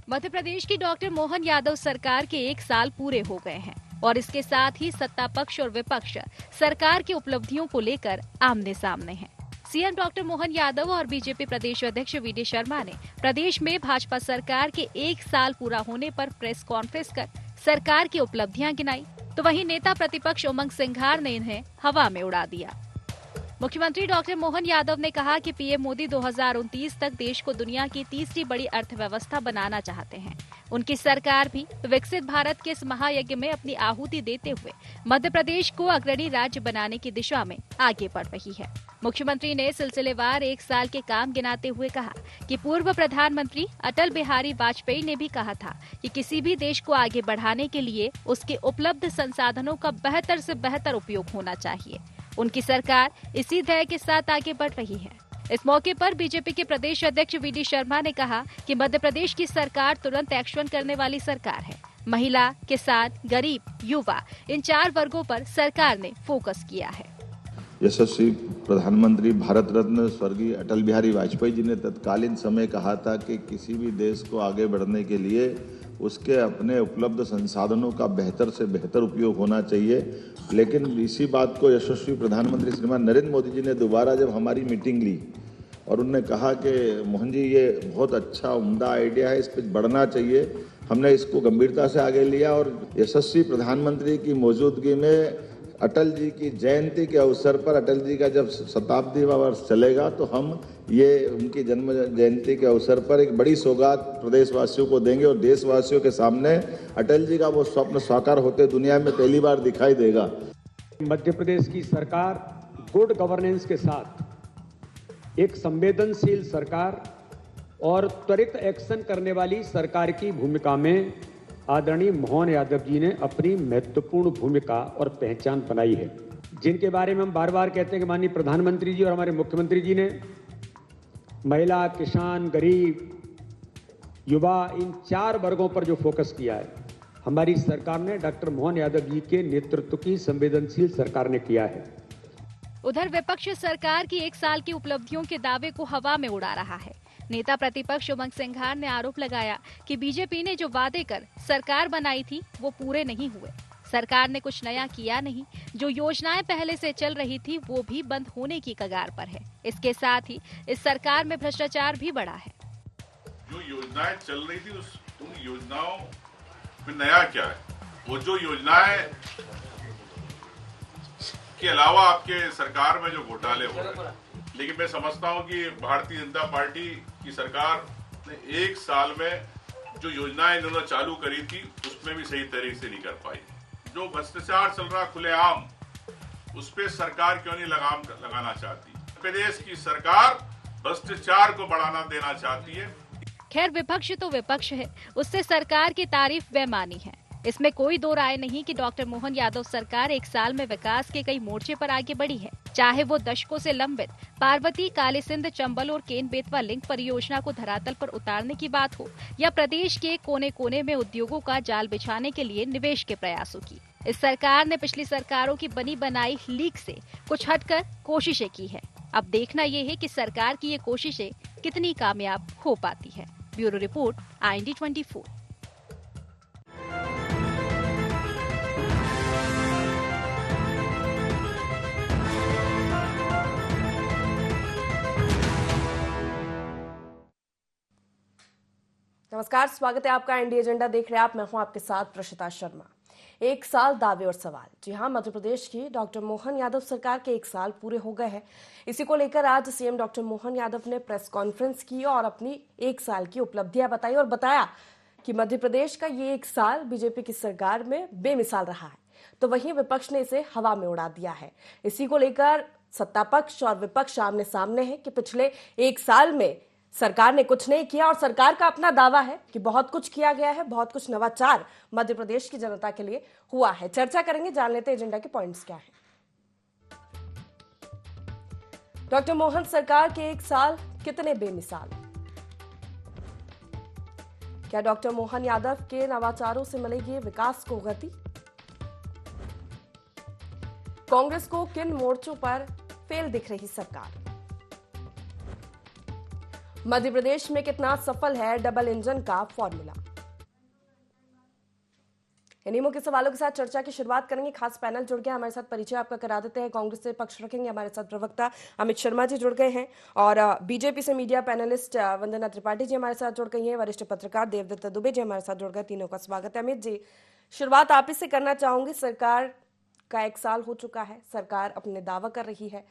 मध्य प्रदेश की डॉक्टर मोहन यादव सरकार के 1 साल पूरे हो गए हैं और इसके साथ ही सत्ता पक्ष और विपक्ष सरकार की उपलब्धियों को लेकर आमने सामने हैं। सीएम डॉक्टर मोहन यादव और बीजेपी प्रदेश अध्यक्ष वीडी शर्मा ने प्रदेश में भाजपा सरकार के 1 साल पूरा होने पर प्रेस कॉन्फ्रेंस कर सरकार की उपलब्धियां गिनाई, तो वहीं नेता प्रतिपक्ष उमंग सिंघार ने इन्हें हवा में उड़ा दिया। मुख्यमंत्री डॉक्टर मोहन यादव ने कहा कि पीएम मोदी 2029 तक देश को दुनिया की तीसरी बड़ी अर्थव्यवस्था बनाना चाहते हैं। उनकी सरकार भी विकसित भारत के इस महायज्ञ में अपनी आहुति देते हुए मध्य प्रदेश को अग्रणी राज्य बनाने की दिशा में आगे बढ़ रही है। मुख्यमंत्री ने सिलसिलेवार 1 साल के काम गिनाते हुए कहा कि पूर्व प्रधानमंत्री अटल बिहारी वाजपेयी ने भी कहा था कि किसी भी देश को आगे बढ़ाने के लिए उसके उपलब्ध संसाधनों का बेहतर से बेहतर उपयोग होना चाहिए। उनकी सरकार इसी ध्येय के साथ आगे बढ़ रही है। इस मौके पर बीजेपी के प्रदेश अध्यक्ष वीडी शर्मा ने कहा कि मध्य प्रदेश की सरकार तुरंत एक्शन करने वाली सरकार है। महिला, किसान, गरीब, युवा, इन 4 वर्गों पर सरकार ने फोकस किया है। यशस्वी प्रधानमंत्री भारत रत्न स्वर्गीय अटल बिहारी वाजपेयी जी ने तत्कालीन समय कहा था कि किसी भी देश को आगे बढ़ने के लिए उसके अपने उपलब्ध संसाधनों का बेहतर से बेहतर उपयोग होना चाहिए। लेकिन इसी बात को यशस्वी प्रधानमंत्री श्रीमान नरेंद्र मोदी जी ने दोबारा जब हमारी मीटिंग ली और उन्होंने कहा कि मोहन जी ये बहुत अच्छा उम्दा आइडिया है, इस पर बढ़ना चाहिए, हमने इसको गंभीरता से आगे लिया और यशस्वी प्रधानमंत्री की मौजूदगी में अटल जी की जयंती के अवसर पर अटल जी का जब शताब्दी वर्ष चलेगा तो हम ये उनकी जन्म जयंती के अवसर पर एक बड़ी सौगात प्रदेशवासियों को देंगे और देशवासियों के सामने अटल जी का वो स्वप्न साकार होते दुनिया में पहली बार दिखाई देगा। मध्य प्रदेश की सरकार गुड गवर्नेंस के साथ एक संवेदनशील सरकार और त्वरित एक्शन करने वाली सरकार की भूमिका में आदरणीय मोहन यादव जी ने अपनी महत्वपूर्ण भूमिका और पहचान बनाई है, जिनके बारे में हम बार बार कहते हैं कि माननीय प्रधानमंत्री जी और हमारे मुख्यमंत्री जी ने महिला, किसान, गरीब, युवा, इन 4 वर्गों पर जो फोकस किया है, हमारी सरकार ने डॉक्टर मोहन यादव जी के नेतृत्व की संवेदनशील सरकार ने किया है। उधर विपक्ष सरकार की 1 साल की उपलब्धियों के दावे को हवा में उड़ा रहा है। नेता प्रतिपक्ष उमंग सिंघार ने आरोप लगाया कि बीजेपी ने जो वादे कर सरकार बनाई थी वो पूरे नहीं हुए। सरकार ने कुछ नया किया नहीं, जो योजनाएं पहले से चल रही थी वो भी बंद होने की कगार पर है। इसके साथ ही इस सरकार में भ्रष्टाचार भी बढ़ा है। जो योजनाएं चल रही थी उन योजनाओं में नया क्या है? वो जो योजनाएं के अलावा आपके सरकार में जो घोटाले हो रहे हैं, लेकिन मैं समझता हूं कि भारतीय जनता पार्टी की सरकार ने 1 साल में जो योजनाएं इन्होंने चालू करी थी उसमें भी सही तरीके से नहीं कर पाई। जो भ्रष्टाचार चल रहा खुलेआम, उस पे सरकार क्यों नहीं लगाम लगाना चाहती? प्रदेश की सरकार भ्रष्टाचार को बढ़ाना देना चाहती है। खैर, विपक्ष तो विपक्ष है, उससे सरकार की तारीफ बेमानी है। इसमें कोई दो राय नहीं कि डॉक्टर मोहन यादव सरकार 1 साल में विकास के कई मोर्चे पर आगे बढ़ी है। चाहे वो दशकों से लंबित पार्वती, कालीसिंध, चंबल और केन बेतवा लिंक परियोजना को धरातल पर उतारने की बात हो या प्रदेश के कोने कोने में उद्योगों का जाल बिछाने के लिए निवेश के प्रयासों की। इस सरकार ने पिछली सरकारों की बनी बनाई लीक से कुछ हटकर कोशिशें की है। अब देखना ये है कि सरकार की ये कोशिशें कितनी कामयाब हो पाती है। Bureau report, IND 24। नमस्कार, स्वागत है आपका इंडिया एजेंडा देख रहे हैं आप। मैं हूं आपके साथ प्रशिता शर्मा। 1 साल दावे और सवाल। जी हां, मध्य प्रदेश की डॉक्टर मोहन यादव सरकार के 1 साल पूरे हो गए हैं। इसी को लेकर आज सीएम डॉक्टर मोहन यादव ने प्रेस कॉन्फ्रेंस की और अपनी 1 साल की उपलब्धियां बताई और बताया कि मध्य प्रदेश का ये 1 साल बीजेपी की सरकार में बेमिसाल रहा है, तो वहीं विपक्ष ने इसे हवा में उड़ा दिया है। इसी को लेकर सत्ता पक्ष और विपक्ष आमने सामने है कि पिछले 1 साल में सरकार ने कुछ नहीं किया और सरकार का अपना दावा है कि बहुत कुछ किया गया है, बहुत कुछ नवाचार मध्य प्रदेश की जनता के लिए हुआ है। चर्चा करेंगे, जान लेते हैं एजेंडा के पॉइंट्स क्या हैं। डॉक्टर मोहन सरकार के 1 साल कितने बेमिसाल? क्या डॉक्टर मोहन यादव के नवाचारों से मिलेगी विकास को गति? कांग्रेस को किन मोर्चों पर फेल दिख रही सरकार? मध्य प्रदेश में कितना सफल है डबल इंजन का फॉर्मूला? इन्हीं मुख्य सवालों के साथ चर्चा की शुरुआत करेंगे। खास पैनल जुड़ गया हमारे साथ, परिचय आपका करा देते हैं। कांग्रेस से पक्ष रखेंगे, हमारे साथ प्रवक्ता अमित शर्मा जी जुड़ गए हैं और बीजेपी से मीडिया पैनलिस्ट वंदना त्रिपाठी जी हमारे साथ जुड़ गई हैं। वरिष्ठ पत्रकार देवदत्त दुबे जी हमारे साथ जुड़ गए। तीनों का स्वागत है। अमित जी, शुरुआत आप ही से करना चाहूंगी। सरकार का 1 साल हो चुका है, सरकार अपने दावा कर रही है,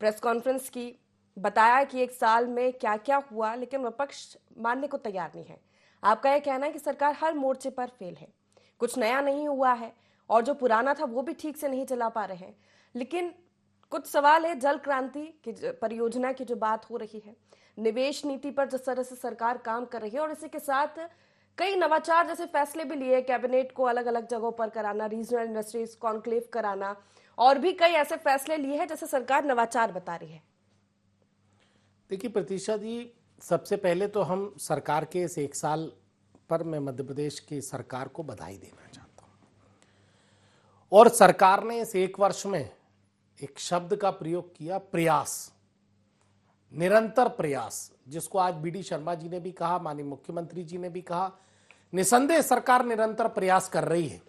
प्रेस कॉन्फ्रेंस की, बताया कि 1 साल में क्या क्या हुआ, लेकिन विपक्ष मानने को तैयार नहीं है। आपका यह कहना है कि सरकार हर मोर्चे पर फेल है, कुछ नया नहीं हुआ है और जो पुराना था वो भी ठीक से नहीं चला पा रहे हैं। लेकिन कुछ सवाल है, जल क्रांति की परियोजना की जो बात हो रही है, निवेश नीति पर जिस तरह से सरकार काम कर रही है और इसी के साथ कई नवाचार जैसे फैसले भी लिए, कैबिनेट को अलग अलग जगहों पर कराना, रीजनल इंडस्ट्रीज कॉन्क्लेव कराना और भी कई ऐसे फैसले लिए हैं जैसे सरकार नवाचार बता रही है। देखिए प्रतीक्षा जी, सबसे पहले तो हम सरकार के इस 1 साल पर मैं मध्य प्रदेश की सरकार को बधाई देना चाहता हूं। और सरकार ने इस 1 वर्ष में एक शब्द का प्रयोग किया, प्रयास, निरंतर प्रयास, जिसको आज बीडी शर्मा जी ने भी कहा, माननीय मुख्यमंत्री जी ने भी कहा। निसंदेह सरकार निरंतर प्रयास कर रही है,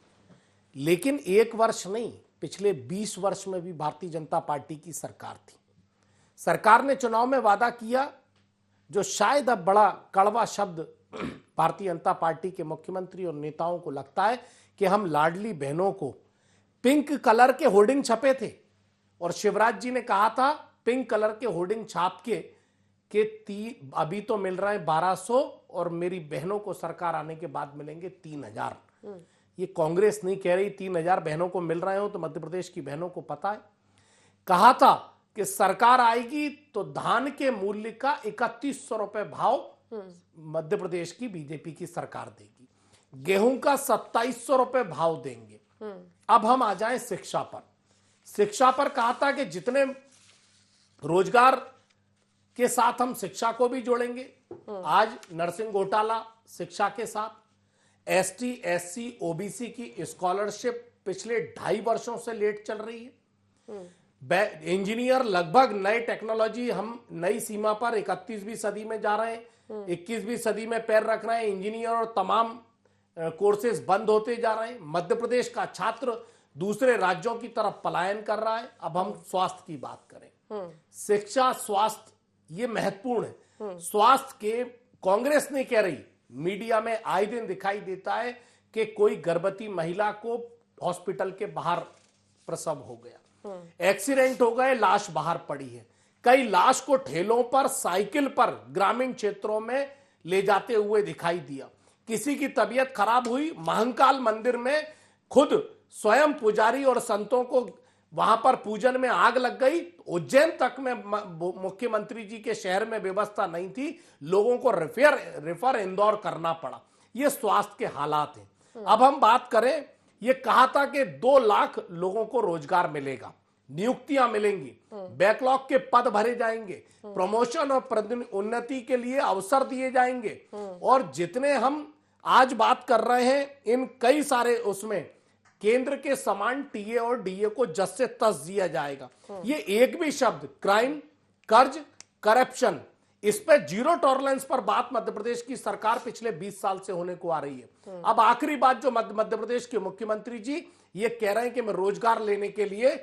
लेकिन 1 वर्ष नहीं, पिछले 20 वर्ष में भी भारतीय जनता पार्टी की सरकार थी। सरकार ने चुनाव में वादा किया, जो शायद अब बड़ा कड़वा शब्द भारतीय जनता पार्टी के मुख्यमंत्री और नेताओं को लगता है कि हम लाडली बहनों को पिंक कलर के होर्डिंग छपे थे और शिवराज जी ने कहा था पिंक कलर के होर्डिंग छाप के अभी तो मिल रहे हैं 1200 और मेरी बहनों को सरकार आने के बाद मिलेंगे 3000। ये कांग्रेस नहीं कह रही 3000 बहनों को मिल रहे हो, तो मध्य प्रदेश की बहनों को पता है। कहा था कि सरकार आएगी तो धान के मूल्य का 3100 रुपए भाव मध्य प्रदेश की बीजेपी की सरकार देगी, गेहूं का 2700 रुपए भाव देंगे। अब हम आ जाएं शिक्षा पर। शिक्षा पर कहा था कि जितने रोजगार के साथ हम शिक्षा को भी जोड़ेंगे। आज नर्सिंग घोटाला शिक्षा के साथ, एसटी एससी ओबीसी की स्कॉलरशिप पिछले 2.5 वर्षों से लेट चल रही है। इंजीनियर लगभग नई टेक्नोलॉजी, हम नई सीमा पर 31वीं सदी में जा रहे हैं, 21वीं सदी में पैर रख रहे हैं। इंजीनियर और तमाम कोर्सेज बंद होते जा रहे हैं। मध्य प्रदेश का छात्र दूसरे राज्यों की तरफ पलायन कर रहा है। अब हम स्वास्थ्य की बात करें, शिक्षा, स्वास्थ्य, ये महत्वपूर्ण है। स्वास्थ्य के कांग्रेस नहीं कह रही, मीडिया में आए दिन दिखाई देता है कि कोई गर्भवती महिला को हॉस्पिटल के बाहर प्रसव हो गया, एक्सीडेंट हो गए, लाश बाहर पड़ी है। कई लाश को ठेलों पर, साइकिल पर ग्रामीण क्षेत्रों में ले जाते हुए दिखाई दिया। किसी की तबीयत खराब हुई, महाकाल मंदिर में खुद स्वयं पुजारी और संतों को वहां पर पूजन में आग लग गई। उज्जैन तक में मुख्यमंत्री जी के शहर में व्यवस्था नहीं थी, लोगों को रेफर इंदौर करना पड़ा। ये स्वास्थ्य के हालात हैं। अब हम बात करें, ये कहा था कि 2 लाख लोगों को रोजगार मिलेगा, नियुक्तियां मिलेंगी, बैकलॉग के पद भरे जाएंगे, प्रमोशन और उन्नति के लिए अवसर दिए जाएंगे। और जितने हम आज बात कर रहे हैं, इन कई सारे उसमें केंद्र के समान टीए और डीए को जस से तस दिया जाएगा। ये एक भी शब्द क्राइम, कर्ज, करप्शन, इस पे 0 टॉलरेंस पर बात मध्य प्रदेश की सरकार पिछले 20 साल से होने को आ रही है। अब आखिरी बात, जो मध्य प्रदेश के मुख्यमंत्री जी ये कह रहे हैं कि मैं रोजगार लेने के लिए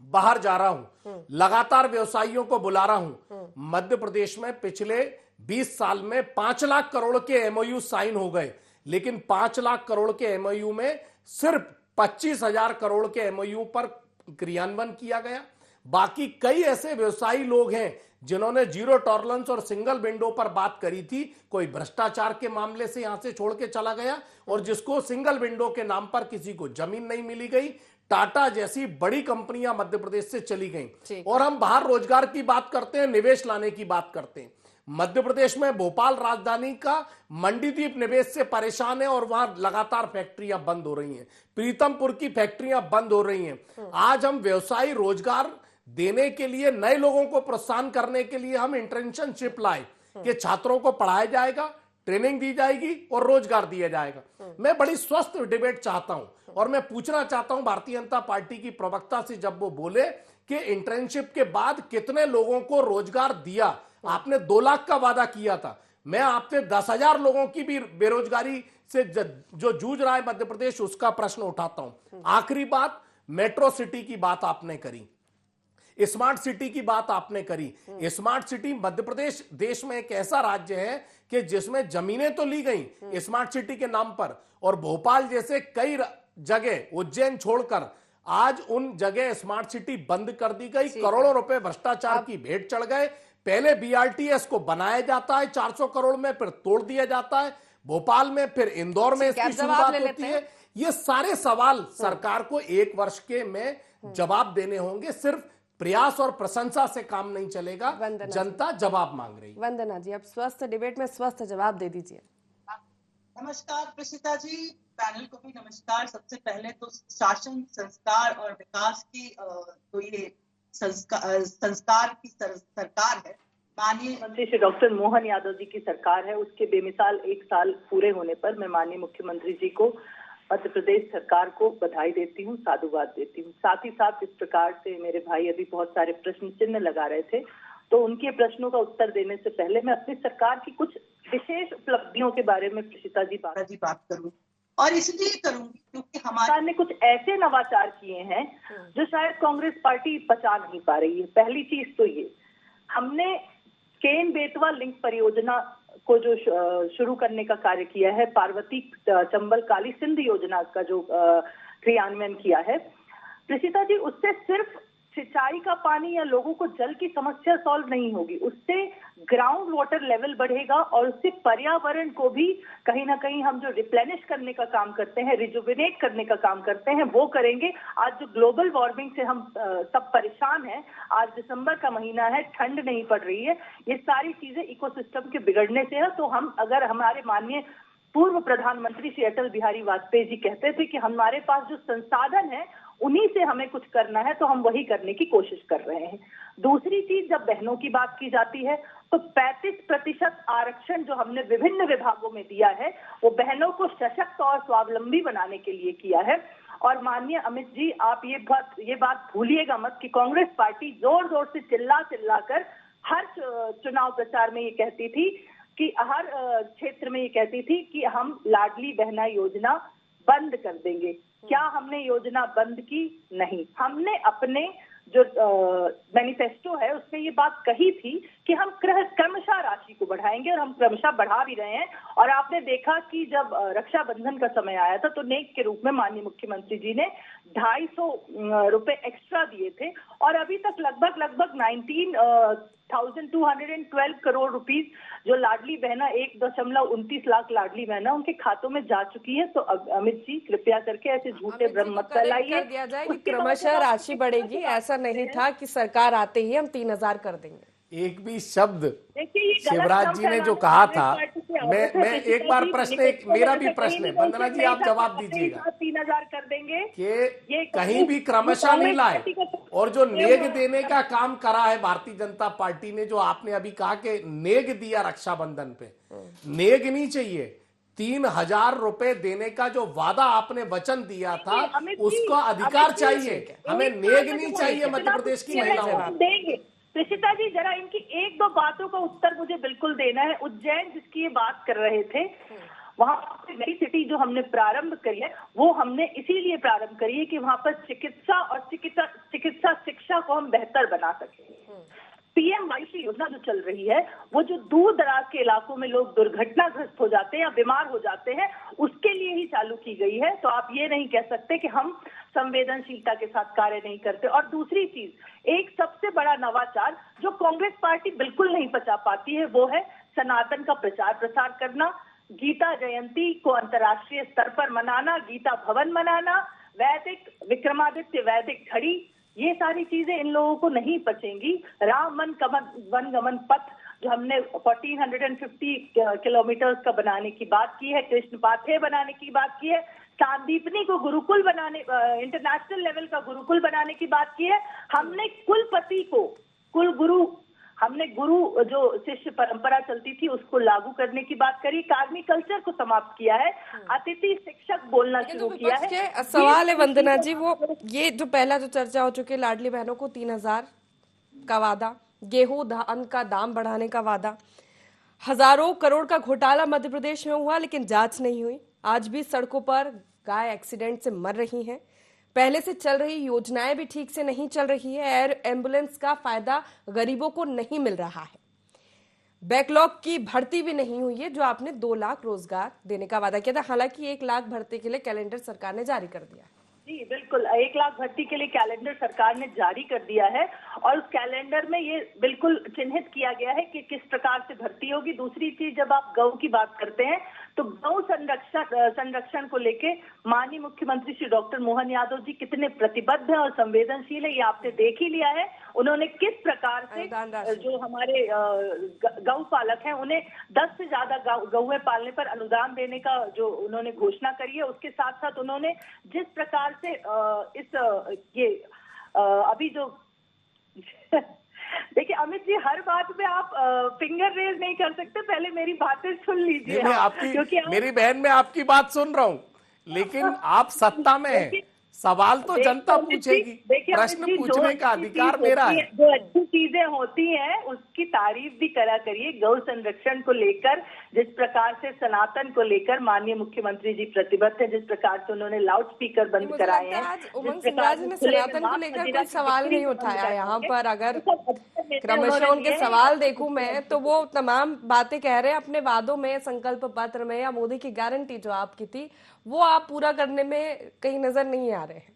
बाहर जा रहा हूं, लगातार व्यवसायियों को बुला रहा हूं। मध्य प्रदेश में पिछले 20 साल में 5 लाख करोड़ के एमओयू साइन हो गए, लेकिन 5 लाख करोड़ के एमओयू में सिर्फ 25,000 करोड़ के एमओयू पर क्रियान्वयन किया गया। बाकी कई ऐसे व्यवसायी लोग हैं जिन्होंने 0 टॉलरेंस और सिंगल विंडो पर बात करी थी। कोई भ्रष्टाचार के मामले से यहां से छोड़ के चला गया और जिसको सिंगल विंडो के नाम पर किसी को जमीन नहीं मिली गई। टाटा जैसी बड़ी कंपनियां मध्य प्रदेश से चली गईं। और हम बाहर रोजगार की बात करते हैं, निवेश लाने की बात करते हैं। मध्य प्रदेश में भोपाल राजधानी का मंडीदीप निवेश से परेशान है और वहां लगातार फैक्ट्रियां बंद हो रही हैं। प्रीतमपुर की फैक्ट्रियां बंद हो रही हैं। आज हम व्यवसायी रोजगार देने के लिए, नए लोगों को प्रोत्साहन करने के लिए हम इंटर्नशिप लाए कि छात्रों को पढ़ाया जाएगा, ट्रेनिंग दी जाएगी और रोजगार दिया जाएगा। मैं बड़ी स्वस्थ डिबेट चाहता हूं और मैं पूछना चाहता हूं भारतीय जनता पार्टी की प्रवक्ता से, जब वो बोले कि इंटर्नशिप के बाद कितने लोगों को रोजगार दिया, आपने 2 लाख का वादा किया था, मैं आपसे 10,000 लोगों की भी बेरोजगारी से जो जूझ रहा है मध्य प्रदेश, उसका प्रश्न उठाता हूं। आखिरी बात, मेट्रो सिटी की बात आपने करी, स्मार्ट सिटी की बात आपने करी। स्मार्ट सिटी, मध्य प्रदेश देश में एक ऐसा राज्य है कि जिसमें जमीनें तो ली गई स्मार्ट सिटी के नाम पर, और भोपाल जैसे कई जगह, उज्जैन छोड़कर, आज उन जगह स्मार्ट सिटी बंद कर दी गई। करोड़ों रुपए भ्रष्टाचार की भेंट चढ़ गए। पहले BRTS को बनाया जाता है 400 करोड़ में, फिर तोड़ दिया जाता है भोपाल में, फिर इंदौर में इसकी शुरुआत होती है। ये सारे सवाल सरकार को 1 वर्ष के में जवाब देने होंगे। सिर्फ प्रयास और प्रशंसा से काम नहीं चलेगा, जनता जवाब मांग रही। वंदना जी, अब स्वस्थ डिबेट में स्वस्थ जवाब दे दीजिए। नमस्कार प्रशिता जी, पैनल को भी नमस्कार। सबसे पहले तो शासन, संस्कार और विकास की तो ये संस्कार की सरकार है। माननीय मंत्री श्री डॉक्टर मोहन यादव जी की सरकार है। उसके बेमिसाल 1 साल पूरे होने पर मैं माननीय मुख्यमंत्री जी को, मध्य प्रदेश सरकार को बधाई देती हूँ, साधुवाद देती हूँ। साथ ही साथ इस प्रकार से मेरे भाई अभी बहुत सारे प्रश्न चिन्ह लगा रहे थे, तो उनके प्रश्नों का उत्तर देने से पहले मैं अपनी सरकार की कुछ विशेष उपलब्धियों के बारे में प्रशिता जी बात करूँ, और इसलिए करूंगी क्योंकि हमारे ने कुछ ऐसे नवाचार किए हैं जो शायद कांग्रेस पार्टी पचा नहीं पा रही है। पहली चीज तो ये, हमने केन बेतवा लिंक परियोजना को जो शुरू करने का कार्य किया है, पार्वती चंबल काली सिंध योजना का जो क्रियान्वयन किया है प्रशिता जी, उससे सिर्फ सिंचाई का पानी या लोगों को जल की समस्या सॉल्व नहीं होगी, उससे ग्राउंड वाटर लेवल बढ़ेगा और उससे पर्यावरण को भी कहीं ना कहीं हम जो रिप्लेनिश करने का काम करते हैं, रिजुविनेट करने का काम करते हैं, वो करेंगे। आज जो ग्लोबल वार्मिंग से हम सब परेशान हैं, आज दिसंबर का महीना है, ठंड नहीं पड़ रही है, ये सारी चीजें इकोसिस्टम के बिगड़ने से है। तो हम, अगर हमारे माननीय पूर्व प्रधानमंत्री श्री अटल बिहारी वाजपेयी जी कहते थे कि हमारे पास जो संसाधन है उन्हीं से हमें कुछ करना है, तो हम वही करने की कोशिश कर रहे हैं। दूसरी चीज, जब बहनों की बात की जाती है तो 35% आरक्षण जो हमने विभिन्न विभागों में दिया है, वो बहनों को सशक्त और स्वावलंबी बनाने के लिए किया है। और माननीय अमित जी, आप ये बात भूलिएगा मत कि कांग्रेस पार्टी जोर जोर से चिल्ला कर हर चुनाव प्रचार में ये कहती थी कि हर क्षेत्र में ये कहती थी कि हम लाडली बहना योजना बंद कर देंगे। क्या हमने योजना बंद की? नहीं। हमने अपने जो मैनिफेस्टो है उसमें ये बात कही थी कि हम क्रमशः राशि को बढ़ाएंगे, और हम क्रमशः बढ़ा भी रहे हैं। और आपने देखा कि जब रक्षाबंधन का समय आया था तो नेक के रूप में माननीय मुख्यमंत्री जी ने 250 रुपए एक्स्ट्रा दिए थे, और अभी तक लगभग 19,212 करोड़ रुपीस जो लाडली बहना 1.29 लाख लाडली बहना उनके खातों में जा चुकी है। तो अमित जी, कृपया करके ऐसे झूठे भ्रम मत फैलाइए। क्रमशः राशि बढ़ेगी, ऐसा नहीं था कि सरकार आते ही हम 3,000 कर देंगे। एक भी शब्द शिवराज जी ने जो कहा था, मैं एक बार मेरा भी प्रश्न है, वंदना जी आप जवाब दीजिएगा। 3,000 कर देंगे कि कहीं भी क्रमशः नहीं लाए, और जो नेग देने का काम करा है भारतीय जनता पार्टी ने, जो आपने अभी कहा कि नेग दिया रक्षाबंधन पे, नेग नहीं चाहिए। 3,000 रुपए देने का जो वादा आपने वचन दिया था उसका अधिकार चाहिए, हमें नेग नहीं चाहिए मध्य प्रदेश की महिलाओं को। प्रशिता जी, जरा इनकी 1-2 बातों का उत्तर मुझे बिल्कुल देना है। उज्जैन जिसकी ये बात कर रहे थे, वहां नई सिटी जो हमने प्रारंभ करी है, वो हमने इसीलिए प्रारंभ करी है कि वहां पर चिकित्सा और चिकित्सा शिक्षा को हम बेहतर बना सके। PMYC योजना जो चल रही है, वो जो दूर दराज के इलाकों में लोग दुर्घटनाग्रस्त हो जाते हैं या बीमार हो जाते हैं, उसके लिए ही चालू की गई है। तो आप ये नहीं कह सकते कि हम संवेदनशीलता के साथ कार्य नहीं करते। और दूसरी चीज, एक सबसे बड़ा नवाचार जो कांग्रेस पार्टी बिल्कुल नहीं पचा पाती है, वो है सनातन का प्रचार प्रसार करना, गीता जयंती को अंतर्राष्ट्रीय स्तर पर मनाना, गीता भवन मनाना, वैदिक विक्रमादित्य वैदिक घड़ी, ये सारी चीजें इन लोगों को नहीं पचेंगी। राम वन गमन पथ जो हमने 1450 किलोमीटर का बनाने की बात की है, कृष्ण पाथे बनाने की बात की है, सांदीपनी को गुरुकुल बनाने, इंटरनेशनल लेवल का गुरुकुल बनाने की बात की है, हमने कुलपति को कुल गुरु हमने गुरु जो शिष्य परंपरा चलती थी उसको लागू करने की बात करी, कार्मिक कल्चर को समाप्त किया है, अतिथि शिक्षक बोलना शुरू किया है। सवाल है वंदना जी, वो ये जो पहला जो चर्चा हो चुकी है, लाडली बहनों को 3,000 का वादा, गेहूं धान का दाम बढ़ाने का वादा, हजारों करोड़ का घोटाला मध्य प्रदेश में हुआ लेकिन जांच नहीं हुई। आज भी सड़कों पर गाय एक्सीडेंट से मर रही हैं। पहले से चल रही योजनाएं भी ठीक से नहीं चल रही है। एयर एम्बुलेंस का फायदा गरीबों को नहीं मिल रहा है। बैकलॉग की भर्ती भी नहीं हुई है, जो आपने 2 लाख रोजगार देने का वादा किया था। हालांकि 1 लाख भर्ती के लिए कैलेंडर सरकार ने जारी कर दिया है। जी बिल्कुल, 1 लाख भर्ती के लिए कैलेंडर सरकार ने जारी कर दिया है और उस कैलेंडर में ये बिल्कुल चिन्हित किया गया है कि किस प्रकार से भर्ती होगी। दूसरी चीज, जब आप गौ की बात करते हैं तो गौ संरक्षण को लेके माननीय मुख्यमंत्री श्री डॉक्टर मोहन यादव जी कितने प्रतिबद्ध हैं और संवेदनशील है, ये आपने देख ही लिया है। उन्होंने किस प्रकार से जो हमारे गौ पालक हैं उन्हें 10 से ज्यादा गौएं पालने पर अनुदान देने का जो उन्होंने घोषणा करी है, उसके साथ साथ उन्होंने जिस प्रकार से अभी जो देखिए अमित जी, हर बात पे आप फिंगर रेज नहीं कर सकते, पहले मेरी बातें सुन लीजिए। क्योंकि मेरी बहन, मैं आपकी बात सुन रहा हूँ, लेकिन आप सत्ता में हैं, सवाल तो जनता पूछेगी, प्रश्न पूछने का अधिकार मेरा है। जो अच्छी चीजें होती हैं उसकी तारीफ भी करा करिए। गौ संरक्षण को लेकर जिस प्रकार से, सनातन को लेकर माननीय मुख्यमंत्री जी प्रतिबद्ध है, जिस प्रकार से उन्होंने लाउड स्पीकर बंद कराए हैं, उमंग सिंघार जी ने सनातन को लेकर कोई सवाल नहीं उठाया यहाँ पर। अगर क्रमशः उनके सवाल देखूं मैं तो वो तमाम बातें कह रहे हैं अपने वादों में, संकल्प पत्र में, या मोदी की गारंटी जो आपकी थी वो आप पूरा करने में कहीं नजर नहीं आ रहे हैं।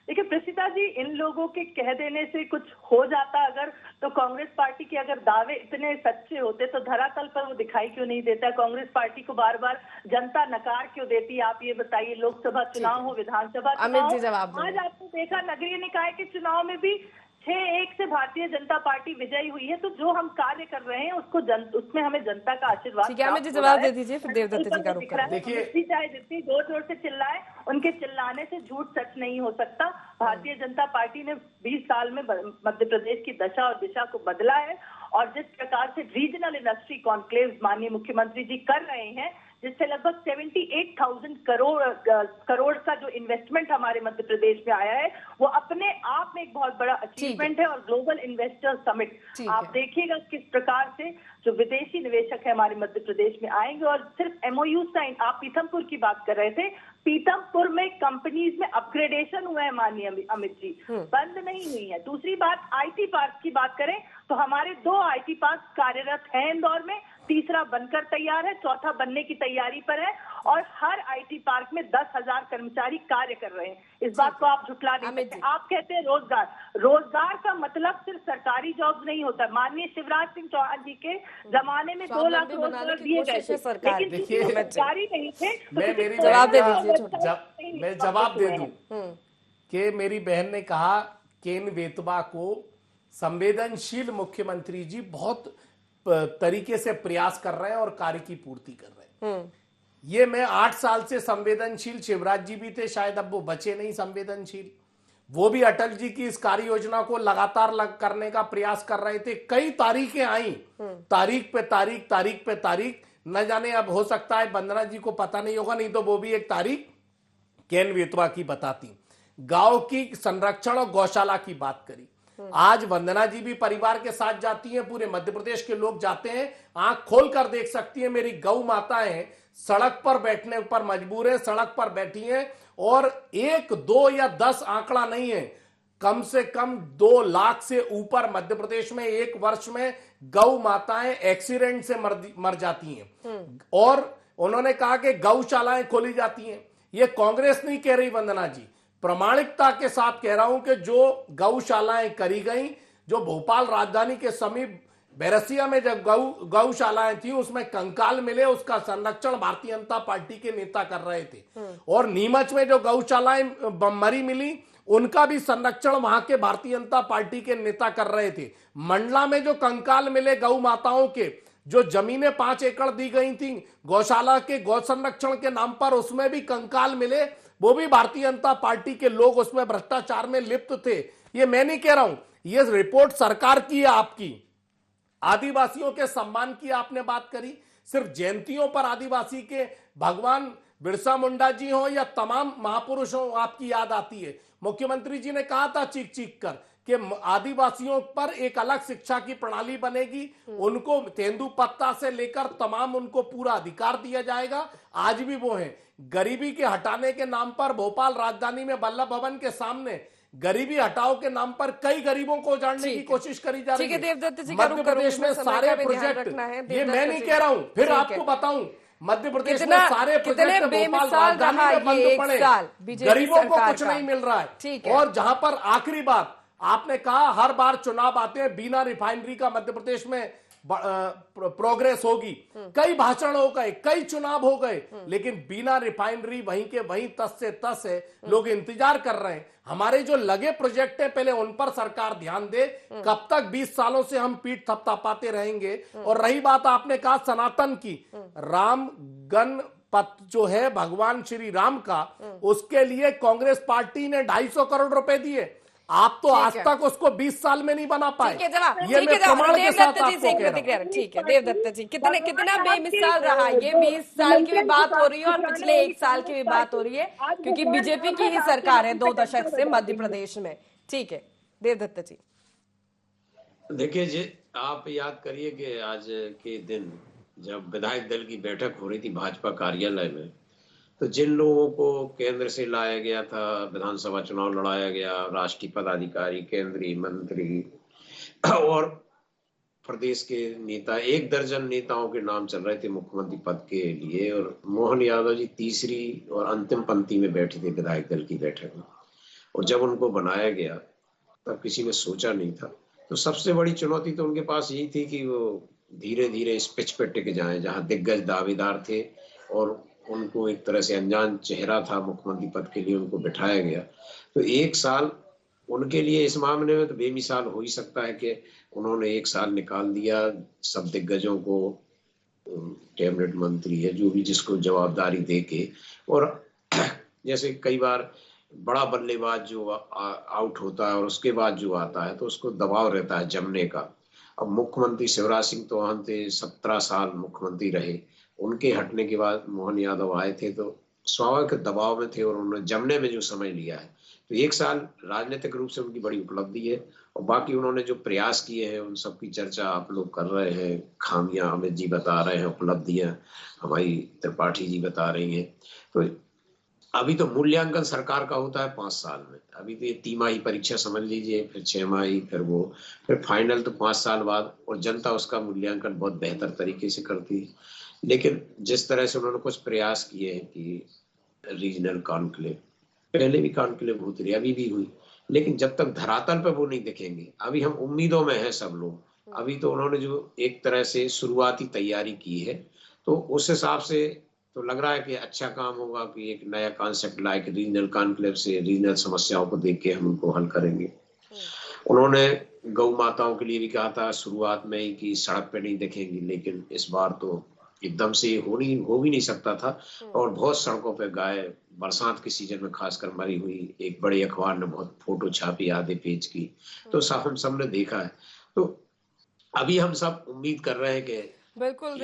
देखिए प्रसिता जी, इन लोगों के कह देने से कुछ हो जाता अगर, तो कांग्रेस पार्टी के अगर दावे इतने सच्चे होते तो धरातल पर वो दिखाई क्यों नहीं देता? कांग्रेस पार्टी को बार बार जनता नकार क्यों देती है? आप ये बताइए, लोकसभा चुनाव हो, विधानसभा चुनाव, आज आपने देखा नगरीय निकाय के चुनाव में भी 6-1 से भारतीय जनता पार्टी विजयी हुई है। तो जो हम कार्य कर रहे हैं उसमें हमें जनता का आशीर्वाद। जवाब दे दीजिए, फिर देवदत्त जी का रुख करें। देखिए, चाहे जितनी जोर जोर से चिल्लाए, उनके चिल्लाने से झूठ सच नहीं हो सकता। भारतीय जनता पार्टी ने 20 साल में मध्य प्रदेश की दशा और दिशा को बदला है और जिस प्रकार से रीजनल इंडस्ट्री कॉन्क्लेव माननीय मुख्यमंत्री जी कर रहे हैं, जिससे लगभग 78,000 करोड़ का जो इन्वेस्टमेंट हमारे मध्य प्रदेश में आया है, वो अपने आप में एक बहुत बड़ा अचीवमेंट है। और ग्लोबल इन्वेस्टर समिट आप देखिएगा किस प्रकार से जो विदेशी निवेशक है हमारे मध्य प्रदेश में आएंगे। और सिर्फ एमओयू साइन, आप पीथमपुर की बात कर रहे थे, पीथमपुर में कंपनीज में अपग्रेडेशन हुआ है माननीय अमित जी, बंद नहीं हुई है। दूसरी बात, आईटी पार्क की बात करें तो हमारे 2 आईटी पार्क कार्यरत हैं इंदौर में, तीसरा बनकर तैयार है, चौथा बनने की तैयारी पर है और हर आईटी पार्क में 10,000 कर्मचारी कार्य कर रहे हैं। इस बात को आप झुठला नहीं सकते। आप कहते हैं रोजगार का मतलब सिर्फ सरकारी जॉब नहीं होता। माननीय शिवराज सिंह चौहान जी के जमाने में 2 लाख रोजगार दिए गए थे, लेकिन सरकारी नहीं थे। मैं जवाब दे दूं कि मेरी बहन ने कहा केन बेतवा को संवेदनशील मुख्यमंत्री जी बहुत तरीके से प्रयास कर रहे हैं और कार्य की पूर्ति कर रहे हैं। ये मैं 8 साल से संवेदनशील, शिवराज जी भी थे, शायद अब वो बचे नहीं संवेदनशील, वो भी अटल जी की इस कार्य योजना को लगातार करने का प्रयास कर रहे थे। कई तारीखें आई, तारीख पे तारीख, न जाने अब हो सकता है वंदना जी को पता नहीं होगा, नहीं तो वो भी एक तारीख केन बेतवा की बताती। गांव की संरक्षण और गौशाला की बात करी, आज वंदना जी भी परिवार के साथ जाती हैं, पूरे मध्य प्रदेश के लोग जाते हैं, आंख खोल कर देख सकती हैं। मेरी गौ माताएं सड़क पर बैठने पर मजबूर है, सड़क पर बैठी हैं और 1, 2 या 10 आंकड़ा नहीं है, कम से कम 2 लाख से ऊपर मध्य प्रदेश में एक वर्ष में गौ माताएं एक्सीडेंट से मर जाती हैं। और उन्होंने कहा कि गौशालाएं खोली जाती हैं। ये कांग्रेस नहीं कह रही वंदना जी, प्रामाणिकता के साथ कह रहा हूं कि जो गौशालाएं करी गई, जो भोपाल राजधानी के समीप बैरसिया में जब गौशालाएं थी उसमें कंकाल मिले, उसका संरक्षण भारतीय जनता पार्टी के नेता कर रहे थे। और नीमच में जो गौशालाएं मरी मिली उनका भी संरक्षण वहां के भारतीय जनता पार्टी के नेता कर रहे थे। मंडला में जो कंकाल मिले गौ माताओं के, जो जमीनें 5 एकड़ दी गई थी गौशाला के गौ संरक्षण के नाम पर, उसमें भी कंकाल मिले, वो भी भारतीय जनता पार्टी के लोग उसमें भ्रष्टाचार में लिप्त थे। ये मैं नहीं कह रहा हूं, ये रिपोर्ट सरकार की है, आपकी। आदिवासियों के सम्मान की आपने बात करी, सिर्फ जयंतियों पर आदिवासी के भगवान बिरसा मुंडा जी हो या तमाम महापुरुष हो आपकी याद आती है। मुख्यमंत्री जी ने कहा था चीख चीख कर कि आदिवासियों पर एक अलग शिक्षा की प्रणाली बनेगी, उनको तेंदुपत्ता से लेकर तमाम उनको पूरा अधिकार दिया जाएगा। आज भी वो है। गरीबी के हटाने के नाम पर भोपाल राजधानी में वल्लभ भवन के सामने गरीबी हटाओ के नाम पर कई गरीबों को उजाड़ने की कोशिश करी जा रही है। देवदत्त जी, मध्य प्रदेश में सारे प्रोजेक्ट, ये मैं नहीं कह रहा हूं, फिर आपको बताऊं, मध्य प्रदेश में सारे प्रोजेक्ट भोपाल राजधानी में बंद पड़े, गरीबों को कुछ नहीं मिल रहा है। और जहां पर आखिरी बात आपने कहा, हर बार चुनाव आते हैं बिना रिफाइनरी का मध्य प्रदेश में प्रोग्रेस होगी। कई भाषण हो गए, कई चुनाव हो गए, लेकिन बिना रिफाइनरी वहीं के वहीं तस से तस है। लोग इंतजार कर रहे हैं। हमारे जो लगे प्रोजेक्ट है पहले उन पर सरकार ध्यान दे। कब तक 20 सालों से हम पीठ थपथपाते रहेंगे। और रही बात आपने कहा सनातन की, राम गण पथ जो है भगवान श्री राम का, उसके लिए कांग्रेस पार्टी ने 250 करोड़ रुपए दिए। आप तो आज तक उसको 20 साल में नहीं बना पाए। ये मैं प्रमाण के साथ आपको कह रहा हूं। ठीक है देवदत्त जी, कितना बेमिसाल रहा ये। 20 साल की भी बात हो रही है और पिछले 1 साल की भी बात हो रही है, क्योंकि बीजेपी की ही सरकार है 2 दशक से मध्य प्रदेश में। ठीक है देवदत्त जी, देखिए जी, आप याद करिए कि आज के दिन जब विधायक दल की बैठक हो रही थी भाजपा कार्यालय में, तो जिन लोगों को केंद्र से लाया गया था, विधानसभा चुनाव लड़ाया गया, राष्ट्रीय पदाधिकारी, केंद्रीय मंत्री और प्रदेश के नेता, 1 दर्जन नेताओं के नाम चल रहे थे मुख्यमंत्री पद के लिए, और मोहन यादव जी तीसरी और अंतिम पंक्ति में बैठे थे विधायक दल की बैठक में। और जब उनको बनाया गया तब किसी ने सोचा नहीं था। तो सबसे बड़ी चुनौती तो उनके पास यही थी कि वो धीरे धीरे इस पिच पे टिक जाए जहां दिग्गज दावेदार थे और उनको एक तरह से अनजान चेहरा था मुख्यमंत्री पद के लिए, उनको बिठाया गया। तो 1 साल उनके लिए इस मामले में तो बेमिसाल हो ही सकता है कि उन्होंने 1 साल निकाल दिया सब दिग्गजों को, कैबिनेट मंत्री है जो भी जिसको जवाबदारी दे के। और जैसे कई बार बड़ा बल्लेबाज जो आउट होता है और उसके बाद जो आता है तो उसको दबाव रहता है जमने का। अब मुख्यमंत्री शिवराज सिंह चौहान थे, 17 साल मुख्यमंत्री रहे, उनके हटने के बाद मोहन यादव आए थे तो स्वाभाविक दबाव में थे और उन्होंने जमने में जो समय लिया है, तो 1 साल राजनीतिक रूप से उनकी बड़ी उपलब्धि है। और बाकी उन्होंने जो प्रयास किए हैं उन सब की चर्चा आप लोग कर रहे हैं, खामियां अमित जी बता रहे हैं, उपलब्धियां हमारी त्रिपाठी जी बता रही हैं। तो अभी तो मूल्यांकन सरकार का होता है 5 साल में। अभी तो ये 3 माही परीक्षा समझ लीजिए, फिर 6 माही, फिर फाइनल तो 5 साल बाद, और जनता उसका मूल्यांकन बहुत बेहतर तरीके से करती है। लेकिन जिस तरह से उन्होंने कुछ प्रयास किए हैं कि रीजनल कॉन्क्लेव, पहले भी कॉन्क्लेव होती रही, अभी भी हुई, लेकिन जब तक धरातल पे वो नहीं दिखेंगे, अभी हम उम्मीदों में हैं सब लोग। अभी तो उन्होंने जो एक तरह से शुरुआती तैयारी की है, तो उस हिसाब से तो लग रहा है कि अच्छा काम होगा कि एक नया कॉन्सेप्ट लाइक रीजनल कॉन्क्लेव से रीजनल समस्याओं को देख के हम उनको हल करेंगे। उन्होंने गौ माताओं के लिए भी कहा था शुरुआत में ही कि सड़क पे नहीं दिखेंगी, लेकिन इस बार तो एकदम से हो भी नहीं सकता था। और बहुत सड़कों पे गाय बरसात के सीजन में खासकर मरी हुई, एक बड़े अखबार ने बहुत फोटो छापी आधे पेज की, तो हम सबने देखा है। तो अभी हम सब उम्मीद कर रहे हैं कि बिल्कुल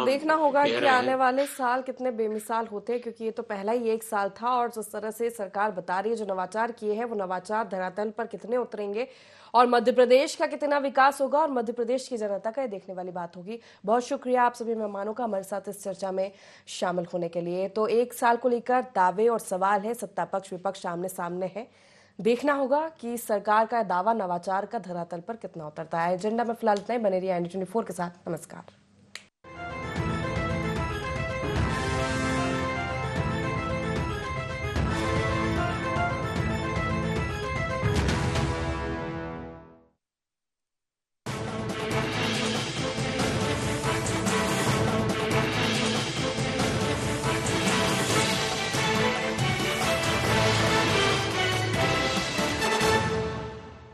देखना होगा कि आने वाले साल कितने बेमिसाल होते हैं, क्योंकि ये तो पहला ही 1 साल था और जिस तरह से सरकार बता रही है जो नवाचार किए हैं वो नवाचार धरातल पर कितने उतरेंगे और मध्य प्रदेश का कितना विकास होगा और मध्य प्रदेश की जनता का ये देखने वाली बात होगी। बहुत शुक्रिया आप सभी मेहमानों का हमारे साथ इस चर्चा में शामिल होने के लिए। तो 1 साल को लेकर दावे और सवाल है, सत्ता पक्ष विपक्ष आमने सामने है। देखना होगा कि सरकार का दावा नवाचार का धरातल पर कितना उतरता है। एजेंडा में फिलहाल इतना ही। बने रहिए ND24 के साथ। नमस्कार।